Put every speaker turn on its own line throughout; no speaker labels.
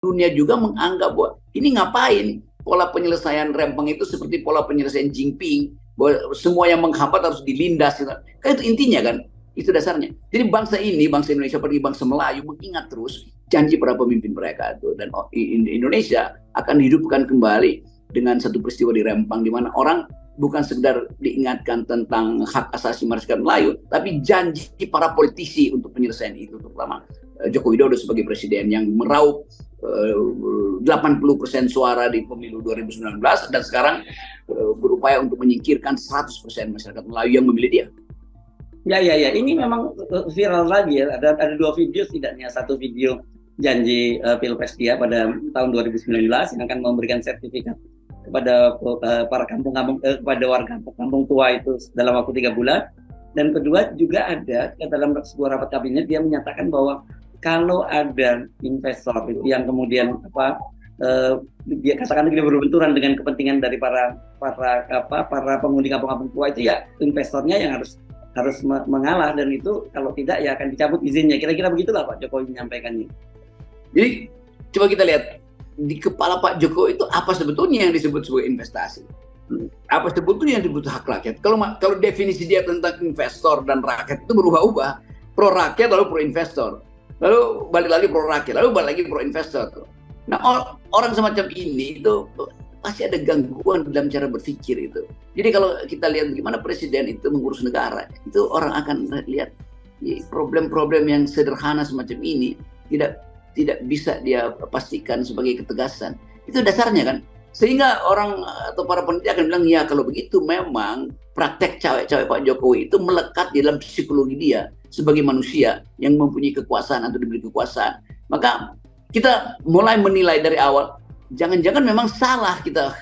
dunia juga menganggap bahwa ini ngapain pola penyelesaian Rempang itu seperti pola penyelesaian Jinping, bahwa semua yang menghambat harus dilindas. Kan itu intinya kan, itu dasarnya. Jadi bangsa ini, bangsa Indonesia seperti bangsa Melayu mengingat terus janji para pemimpin mereka itu, dan Indonesia akan dihidupkan kembali dengan satu peristiwa di Rempang, di mana orang bukan sekedar diingatkan tentang hak asasi masyarakat Melayu, tapi janji para politisi untuk penyelesaian itu, terutama Joko Widodo sebagai presiden yang meraup 80% suara di pemilu 2019 dan sekarang berupaya untuk menyingkirkan 100% masyarakat Melayu yang memilih dia.
Ya. Ini memang viral lagi ya. Ada 2 video setidaknya. Satu video janji Pilpres dia pada tahun 2019 yang akan memberikan sertifikat kepada para kepada warga kampung tua itu dalam waktu 3 bulan. Dan kedua juga ada dalam sebuah rapat kabinet dia menyatakan bahwa kalau ada investor yang kemudian dia katakan dia berbenturan dengan kepentingan dari para penghuni kampung-kampung tua itu, ya investornya yang harus mengalah, dan itu kalau tidak ya akan dicabut izinnya. Kira-kira begitulah Pak Jokowi menyampaikannya.
Jadi coba kita lihat di kepala Pak Jokowi itu apa sebetulnya yang disebut sebagai investasi, apa sebetulnya yang disebut hak rakyat. Kalau definisi dia tentang investor dan rakyat itu berubah-ubah, pro rakyat lalu pro investor, lalu balik lagi pro rakyat, lalu balik lagi pro investor. Nah, orang semacam ini itu pasti ada gangguan dalam cara berpikir itu. Jadi kalau kita lihat bagaimana presiden itu mengurus negara, itu orang akan lihat problem-problem yang sederhana semacam ini tidak bisa dia pastikan sebagai ketegasan. Itu dasarnya kan. Sehingga orang atau para peneliti akan bilang, ya kalau begitu memang praktek cawe-cawe Pak Jokowi itu melekat di dalam psikologi dia sebagai manusia yang mempunyai kekuasaan atau diberi kekuasaan. Maka kita mulai menilai dari awal, jangan-jangan memang salah kita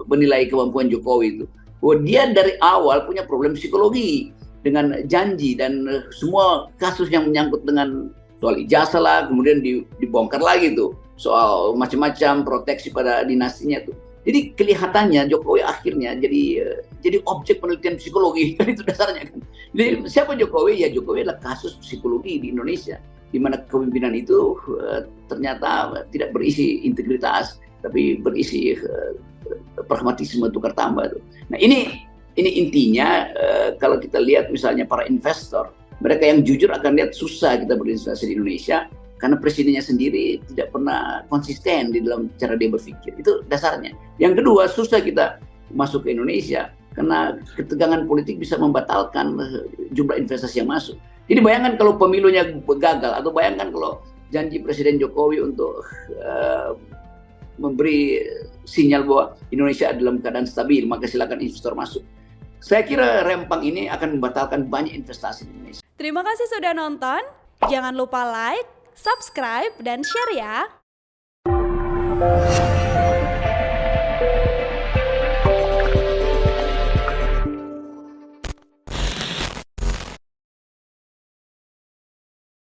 menilai kemampuan Jokowi itu. Bahwa dia dari awal punya problem psikologi dengan janji, dan semua kasus yang menyangkut dengan soal ijazah lah, kemudian dibongkar lagi tuh soal macam-macam proteksi pada dinastinya tuh. Jadi kelihatannya Jokowi akhirnya jadi objek penelitian psikologi, kan itu dasarnya kan. Jadi siapa Jokowi? Ya Jokowi adalah kasus psikologi di Indonesia, di mana kepemimpinan itu ternyata tidak berisi integritas, tapi berisi pragmatisme tukar tambah tuh. Nah ini intinya kalau kita lihat misalnya para investor, mereka yang jujur akan lihat susah kita berinvestasi di Indonesia karena presidennya sendiri tidak pernah konsisten di dalam cara dia berpikir. Itu dasarnya. Yang kedua, susah kita masuk ke Indonesia karena ketegangan politik bisa membatalkan jumlah investasi yang masuk. Jadi bayangkan kalau pemilunya gagal, atau bayangkan kalau janji Presiden Jokowi untuk memberi sinyal bahwa Indonesia dalam keadaan stabil, maka silakan investor masuk. Saya kira Rempang ini akan membatalkan banyak investasi di Indonesia.
Terima kasih sudah nonton. Jangan lupa like, subscribe, dan share ya.